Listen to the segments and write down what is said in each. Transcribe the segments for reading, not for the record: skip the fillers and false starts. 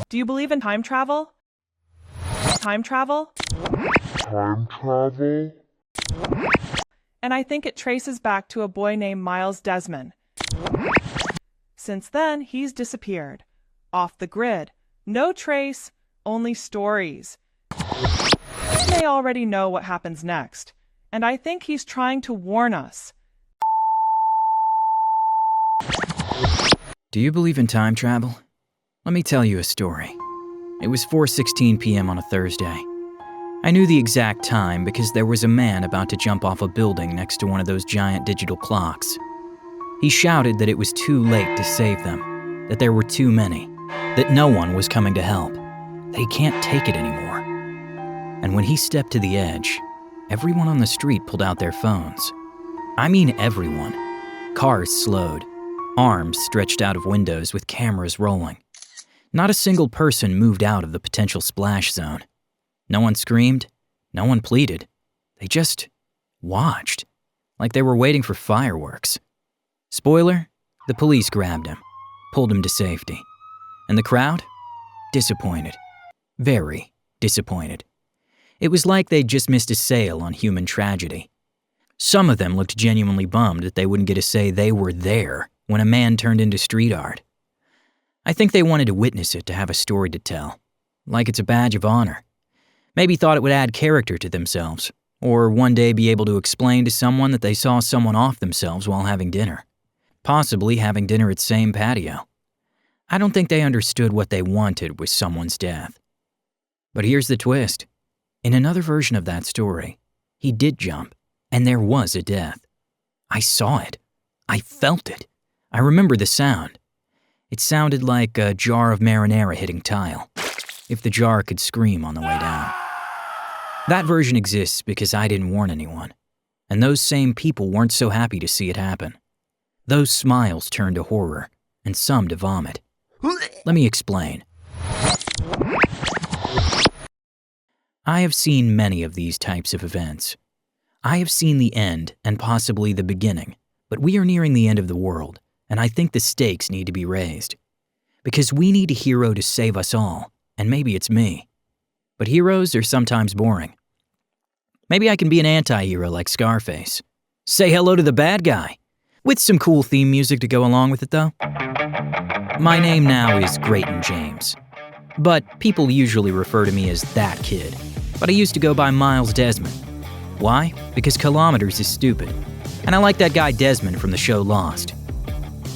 Do you believe in time travel? Time travel? Time travel? And I think it traces back to a boy named Miles Desmon. Since then, he's disappeared. Off the grid. No trace, only stories. He may already know what happens next, and I think he's trying to warn us. Do you believe in time travel? Let me tell you a story. It was 4:16 p.m. on a Thursday. I knew the exact time because there was a man about to jump off a building next to one of those giant digital clocks. He shouted that it was too late to save them, that there were too many, that no one was coming to help, that he can't take it anymore. And when he stepped to the edge, everyone on the street pulled out their phones. I mean everyone. Cars slowed, arms stretched out of windows with cameras rolling. Not a single person moved out of the potential splash zone. No one screamed, no one pleaded. They just watched, like they were waiting for fireworks. Spoiler, the police grabbed him, pulled him to safety. And the crowd? Disappointed. Very disappointed. It was like they'd just missed a sale on human tragedy. Some of them looked genuinely bummed that they wouldn't get to say they were there when a man turned into street art. I think they wanted to witness it to have a story to tell, like it's a badge of honor. Maybe thought it would add character to themselves, or one day be able to explain to someone that they saw someone off themselves while having dinner. Possibly having dinner at same patio. I don't think they understood what they wanted with someone's death. But here's the twist. In another version of that story, he did jump, and there was a death. I saw it. I felt it. I remember the sound. It sounded like a jar of marinara hitting tile, if the jar could scream on the way down. That version exists because I didn't warn anyone, and those same people weren't so happy to see it happen. Those smiles turned to horror, and some to vomit. Let me explain. I have seen many of these types of events. I have seen the end and possibly the beginning, but we are nearing the end of the world, and I think the stakes need to be raised. Because we need a hero to save us all, and maybe it's me. But heroes are sometimes boring. Maybe I can be an anti-hero like Scarface. Say hello to the bad guy. With some cool theme music to go along with it, though. My name now is Grayton James. But people usually refer to me as that kid. But I used to go by Miles Desmon. Why? Because kilometers is stupid. And I like that guy Desmond from the show Lost.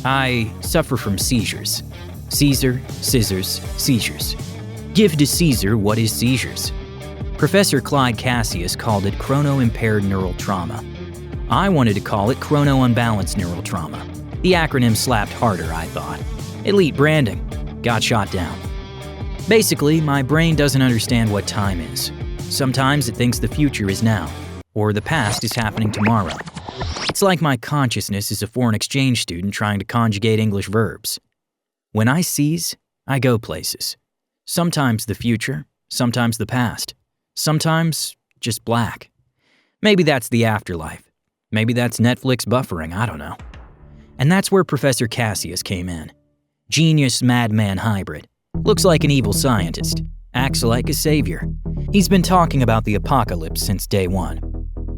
I suffer from seizures. Caesar, scissors, seizures. Give to Caesar what is seizures. Professor Clyde Cassius called it chrono-impaired neural trauma. I wanted to call it chrono-unbalanced neural trauma. The acronym slapped harder, I thought. Elite branding. Got shot down. Basically, my brain doesn't understand what time is. Sometimes it thinks the future is now, or the past is happening tomorrow. It's like my consciousness is a foreign exchange student trying to conjugate English verbs. When I seize, I go places. Sometimes the future, sometimes the past, sometimes just black. Maybe that's the afterlife. Maybe that's Netflix buffering, I don't know. And that's where Professor Cassius came in. Genius madman hybrid. Looks like an evil scientist. Acts like a savior. He's been talking about the apocalypse since day one.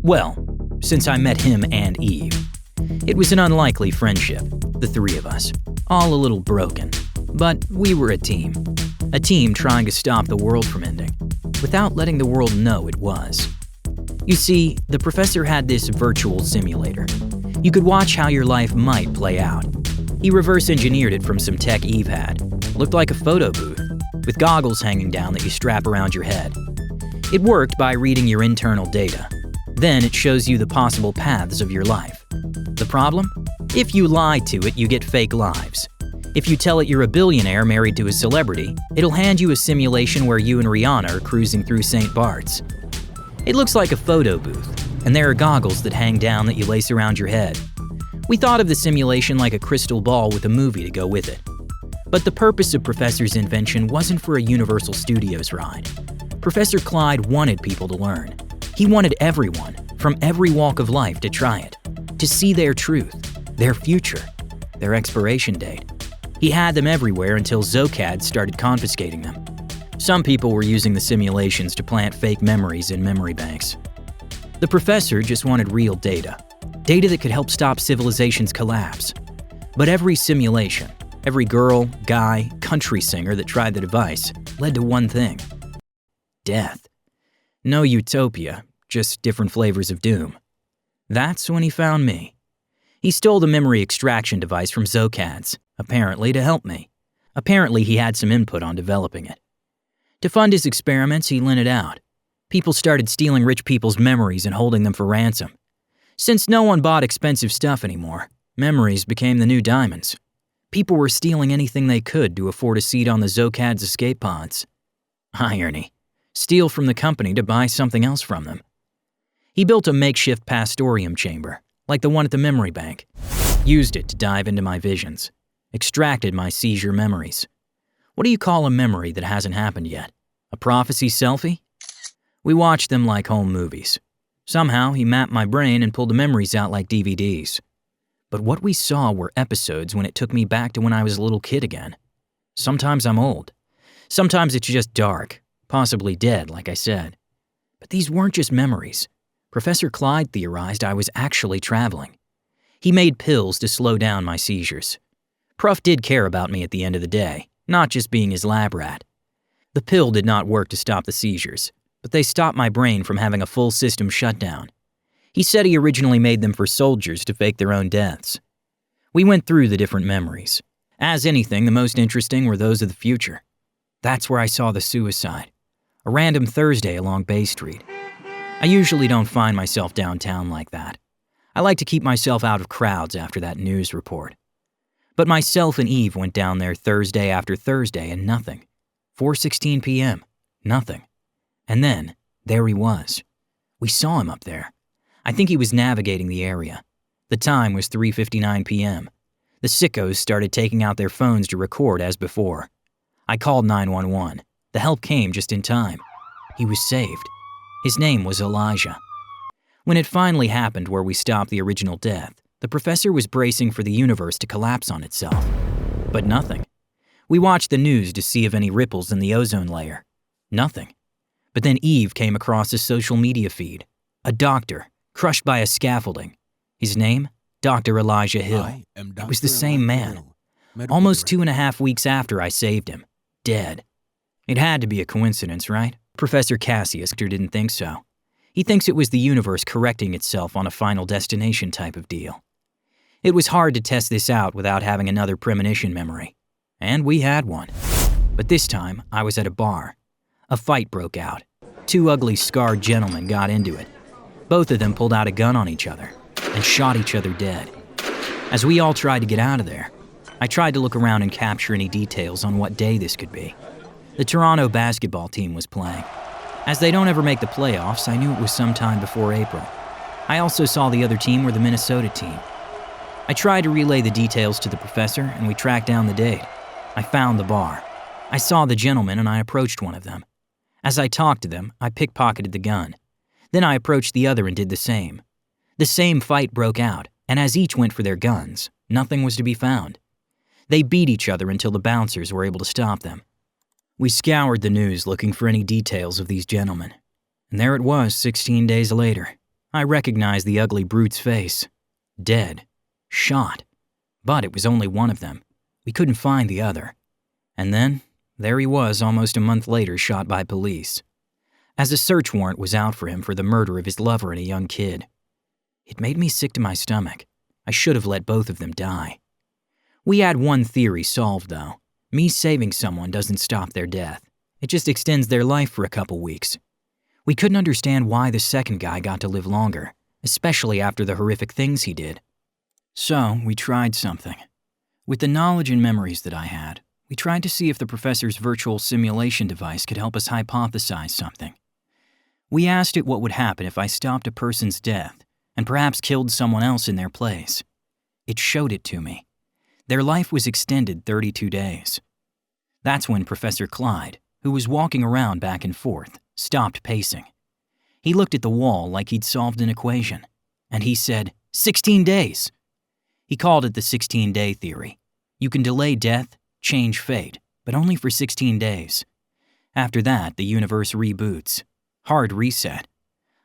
Well, since I met him and Eve. It was an unlikely friendship, the three of us. All a little broken. But we were a team. A team trying to stop the world from ending, without letting the world know it was. You see, the professor had this virtual simulator. You could watch how your life might play out. He reverse engineered it from some tech Eve had. Looked like a photo booth, with goggles hanging down that you strap around your head. It worked by reading your internal data. Then it shows you the possible paths of your life. The problem? If you lie to it, you get fake lives. If you tell it you're a billionaire married to a celebrity, it'll hand you a simulation where you and Rihanna are cruising through St. Bart's. It looks like a photo booth, and there are goggles that hang down that you lace around your head. We thought of the simulation like a crystal ball with a movie to go with it. But the purpose of Professor's invention wasn't for a Universal Studios ride. Professor Clyde wanted people to learn. He wanted everyone, from every walk of life, to try it, to see their truth, their future, their expiration date. He had them everywhere until Zocad started confiscating them. Some people were using the simulations to plant fake memories in memory banks. The professor just wanted real data. Data that could help stop civilization's collapse. But every simulation, every girl, guy, country singer that tried the device led to one thing: death. No utopia, just different flavors of doom. That's when he found me. He stole the memory extraction device from Zocad's, apparently to help me. Apparently he had some input on developing it. To fund his experiments, he lent it out. People started stealing rich people's memories and holding them for ransom. Since no one bought expensive stuff anymore, memories became the new diamonds. People were stealing anything they could to afford a seat on the Zocad's escape pods. Irony. Steal from the company to buy something else from them. He built a makeshift pastorium chamber, like the one at the memory bank. Used it to dive into my visions. Extracted my seizure memories. What do you call a memory that hasn't happened yet? A prophecy selfie? We watched them like home movies. Somehow, he mapped my brain and pulled the memories out like DVDs. But what we saw were episodes when it took me back to when I was a little kid again. Sometimes I'm old. Sometimes it's just dark, possibly dead, like I said. But these weren't just memories. Professor Clyde theorized I was actually traveling. He made pills to slow down my seizures. Prof did care about me at the end of the day, not just being his lab rat. The pill did not work to stop the seizures, but they stopped my brain from having a full system shutdown. He said he originally made them for soldiers to fake their own deaths. We went through the different memories. As anything, the most interesting were those of the future. That's where I saw the suicide. A random Thursday along Bay Street. I usually don't find myself downtown like that. I like to keep myself out of crowds after that news report. But myself and Eve went down there Thursday after Thursday and nothing. 4:16 p.m., nothing. And then, there he was. We saw him up there. I think he was navigating the area. The time was 3:59 p.m. The sickos started taking out their phones to record as before. I called 911. The help came just in time. He was saved. His name was Elijah. When it finally happened where we stopped the original death, the professor was bracing for the universe to collapse on itself. But nothing. We watched the news to see if any ripples in the ozone layer. Nothing. But then Eve came across a social media feed. A doctor, crushed by a scaffolding. His name? Dr. Elijah Hill. It was the same man. Almost 2.5 weeks after I saved him. Dead. It had to be a coincidence, right? Professor Cassius didn't think so. He thinks it was the universe correcting itself on a final destination type of deal. It was hard to test this out without having another premonition memory. And we had one. But this time, I was at a bar. A fight broke out. 2 ugly, scarred gentlemen got into it. Both of them pulled out a gun on each other and shot each other dead. As we all tried to get out of there, I tried to look around and capture any details on what day this could be. The Toronto basketball team was playing. As they don't ever make the playoffs, I knew it was sometime before April. I also saw the other team were the Minnesota team. I tried to relay the details to the professor, and we tracked down the date. I found the bar. I saw the gentleman, and I approached one of them. As I talked to them, I pickpocketed the gun. Then I approached the other and did the same. The same fight broke out, and as each went for their guns, nothing was to be found. They beat each other until the bouncers were able to stop them. We scoured the news looking for any details of these gentlemen. And there it was 16 days later. I recognized the ugly brute's face. Dead. Shot. But it was only one of them. We couldn't find the other. And then, there he was almost a month later, shot by police. As a search warrant was out for him for the murder of his lover and a young kid. It made me sick to my stomach. I should have let both of them die. We had one theory solved, though. Me saving someone doesn't stop their death. It just extends their life for a couple weeks. We couldn't understand why the second guy got to live longer, especially after the horrific things he did. So, we tried something. With the knowledge and memories that I had, we tried to see if the professor's virtual simulation device could help us hypothesize something. We asked it what would happen if I stopped a person's death and perhaps killed someone else in their place. It showed it to me. Their life was extended 32 days. That's when Professor Clyde, who was walking around back and forth, stopped pacing. He looked at the wall like he'd solved an equation, and he said, 16 days! He called it the 16-day theory. You can delay death change fate, but only for 16 days. After that, the universe reboots. Hard reset.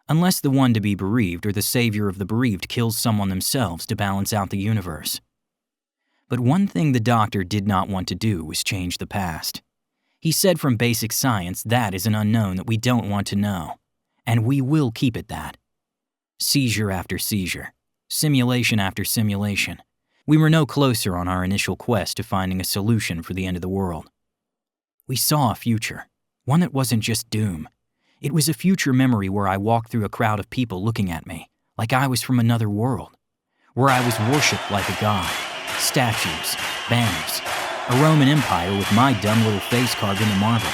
Unless the one to be bereaved or the savior of the bereaved kills someone themselves to balance out the universe. But one thing the doctor did not want to do was change the past. He said from basic science that is an unknown that we don't want to know, and we will keep it that. Seizure after seizure, simulation after simulation, we were no closer on our initial quest to finding a solution for the end of the world. We saw a future, one that wasn't just doom. It was a future memory where I walked through a crowd of people looking at me, like I was from another world, where I was worshipped like a god, statues, banners, a Roman Empire with my dumb little face carved into marble.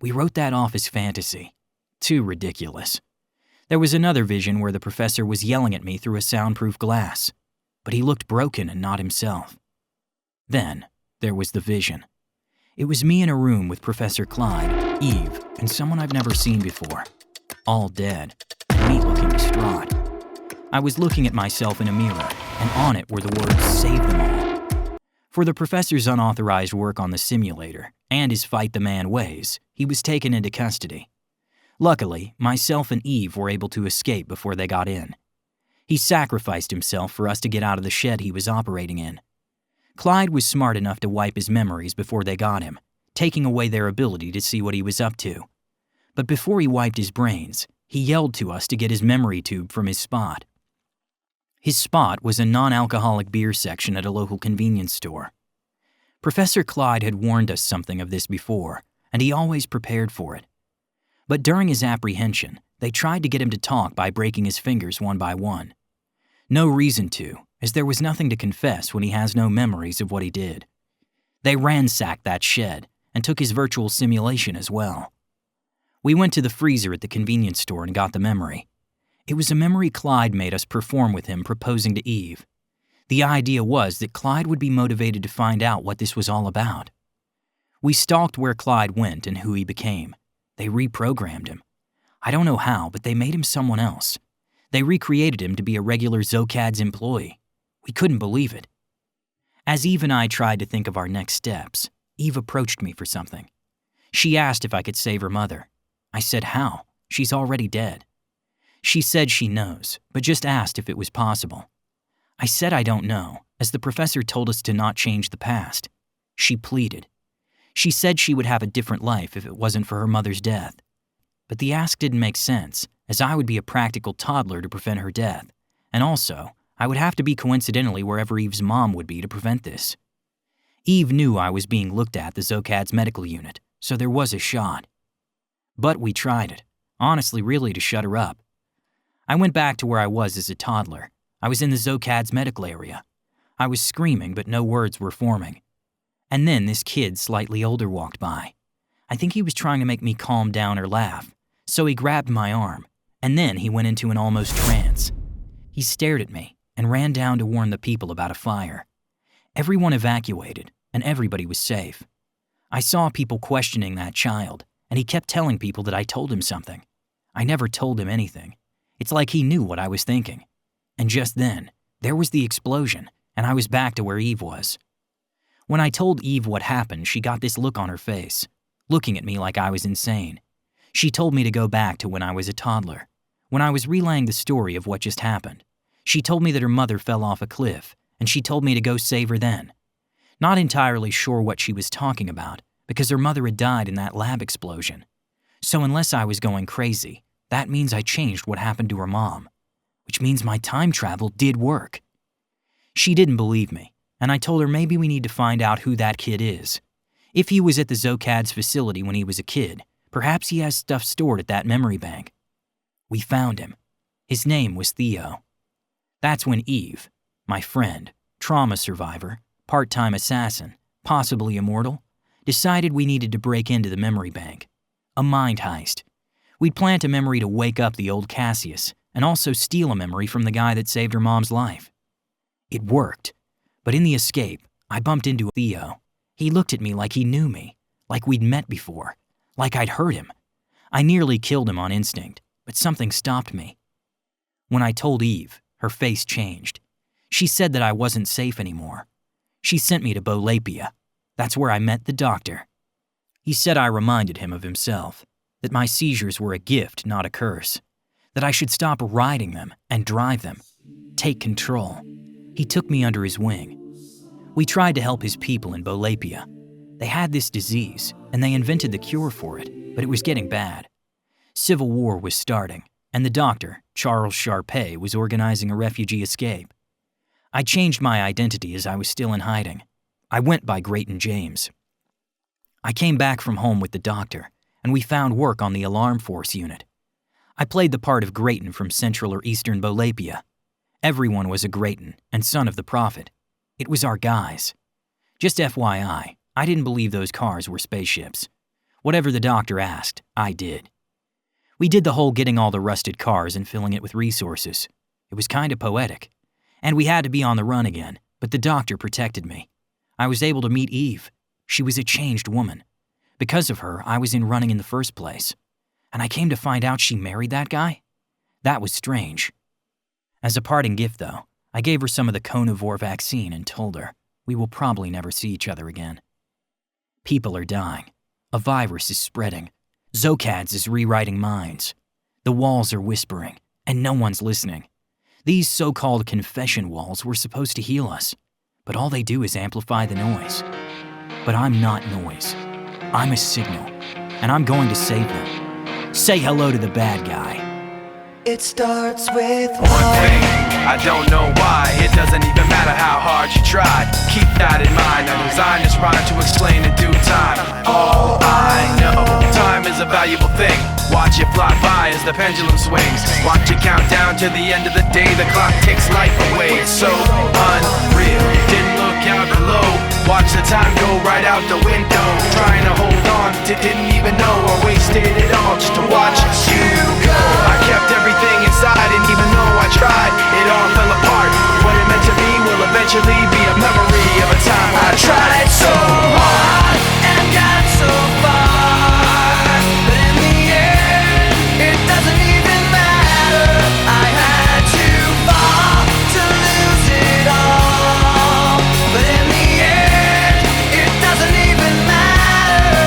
We wrote that off as fantasy. Too ridiculous. There was another vision where the professor was yelling at me through a soundproof glass, but he looked broken and not himself. Then, there was the vision. It was me in a room with Professor Clyde, Eve, and someone I've never seen before. All dead, and me looking distraught. I was looking at myself in a mirror, and on it were the words, "Save them all." For the professor's unauthorized work on the simulator, and his fight the man ways, he was taken into custody. Luckily, myself and Eve were able to escape before they got in. He sacrificed himself for us to get out of the shed he was operating in. Clyde was smart enough to wipe his memories before they got him, taking away their ability to see what he was up to. But before he wiped his brains, he yelled to us to get his memory tube from his spot. His spot was a non-alcoholic beer section at a local convenience store. Professor Clyde had warned us something of this before, and he always prepared for it. But during his apprehension, they tried to get him to talk by breaking his fingers one by one. No reason to, as there was nothing to confess when he has no memories of what he did. They ransacked that shed and took his virtual simulation as well. We went to the freezer at the convenience store and got the memory. It was a memory Clyde made us perform with him proposing to Eve. The idea was that Clyde would be motivated to find out what this was all about. We stalked where Clyde went and who he became. They reprogrammed him. I don't know how, but they made him someone else. They recreated him to be a regular Zocad's employee. We couldn't believe it. As Eve and I tried to think of our next steps, Eve approached me for something. She asked if I could save her mother. I said, how? She's already dead. She said she knows, but just asked if it was possible. I said I don't know, as the professor told us to not change the past. She pleaded. She said she would have a different life if it wasn't for her mother's death. But the ask didn't make sense, as I would be a practical toddler to prevent her death, and also, I would have to be coincidentally wherever Eve's mom would be to prevent this. Eve knew I was being looked at the Zocad's medical unit, so there was a shot. But we tried it, honestly really to shut her up. I went back to where I was as a toddler. I was in the Zocad's medical area. I was screaming, but no words were forming. And then this kid slightly older walked by. I think he was trying to make me calm down or laugh, so he grabbed my arm, and then he went into an almost trance. He stared at me and ran down to warn the people about a fire. Everyone evacuated, and everybody was safe. I saw people questioning that child, and he kept telling people that I told him something. I never told him anything. It's like he knew what I was thinking. And just then, there was the explosion, and I was back to where Eve was. When I told Eve what happened, she got this look on her face, looking at me like I was insane. She told me to go back to when I was a toddler, when I was relaying the story of what just happened. She told me that her mother fell off a cliff, and she told me to go save her then. Not entirely sure what she was talking about, because her mother had died in that lab explosion. So unless I was going crazy, that means I changed what happened to her mom, which means my time travel did work. She didn't believe me, and I told her maybe we need to find out who that kid is. If he was at the Zocad's facility when he was a kid, perhaps he has stuff stored at that memory bank. We found him. His name was Theo. That's when Eve, my friend, trauma survivor, part-time assassin, possibly immortal, decided we needed to break into the memory bank. A mind heist. We'd plant a memory to wake up the old Cassius, and also steal a memory from the guy that saved her mom's life. It worked, but in the escape, I bumped into Theo. He looked at me like he knew me, like we'd met before, like I'd heard him. I nearly killed him on instinct, but something stopped me. When I told Eve, her face changed. She said that I wasn't safe anymore. She sent me to Bolapia. That's where I met the doctor. He said I reminded him of himself, that my seizures were a gift, not a curse, that I should stop riding them and drive them, take control. He took me under his wing. We tried to help his people in Bolapia. They had this disease, and they invented the cure for it, but it was getting bad. Civil war was starting, and the doctor, Charles Sharpay, was organizing a refugee escape. I changed my identity as I was still in hiding. I went by Grayton James. I came back from home with the doctor, and we found work on the alarm force unit. I played the part of Grayton from Central or Eastern Bolapia. Everyone was a Grayton and son of the prophet. It was our guys. Just FYI, I didn't believe those cars were spaceships. Whatever the doctor asked, I did. We did the whole getting all the rusted cars and filling it with resources. It was kind of poetic. And we had to be on the run again, but the doctor protected me. I was able to meet Eve. She was a changed woman. Because of her, I was in running in the first place. And I came to find out she married that guy? That was strange. As a parting gift, though, I gave her some of the Conivore vaccine and told her, we will probably never see each other again. People are dying. A virus is spreading. Zocads is rewriting minds. The walls are whispering, and no one's listening. These so-called confession walls were supposed to heal us, but all they do is amplify the noise. But I'm not noise. I'm a signal, and I'm going to save them. Say hello to the bad guy. It starts with one thing, I don't know why. It doesn't even matter how hard you try. Keep that in mind. I designed this rhyme to explain in due time. All I know, time is a valuable thing. Watch it fly by as the pendulum swings. Watch it count down to the end of the day. The clock takes life away. It's so unreal. Didn't look out below. Watch the time go right out the window. Trying to hold on to didn't even know I wasted it all just to watch you go. I kept everything inside, and even though I tried, it all fell apart. What it meant to be will eventually be a memory of a time when I tried so hard and got so far, but in the end, it doesn't even matter. I had to fall to lose it all, but in the end, it doesn't even matter.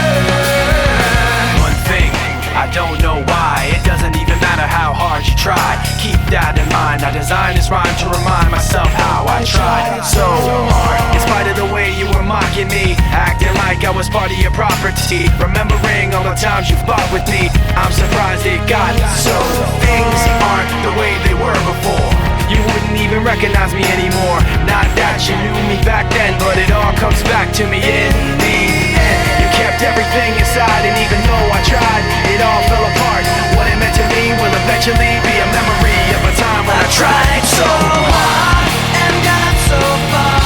One thing, I don't know why. It doesn't even matter how hard you try. Keep that in mind. I designed this rhyme to remind myself how I tried so hard. In spite of the way you were mocking me, acting like I was part of your property, remembering all the times you fought with me, I'm surprised it got so. Things aren't the way they were before. You wouldn't even recognize me anymore. Not that you knew me back then, but it all comes back to me in the end. You kept everything inside, and even though I tried, it all fell apart. What it meant to me will eventually be a memory of a time when I tried so hard and got so far,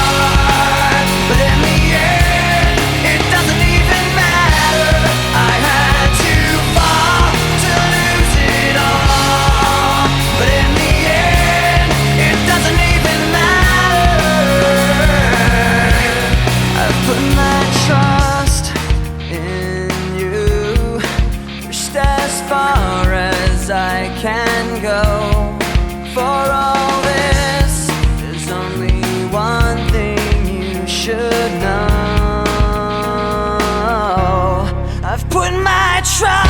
but in the end, it doesn't even matter. I had to fall to lose it all, but in the end, it doesn't even matter. I've put my trust in you, pushed as far as I can go. For all this, there's only one thing you should know. I've put my trust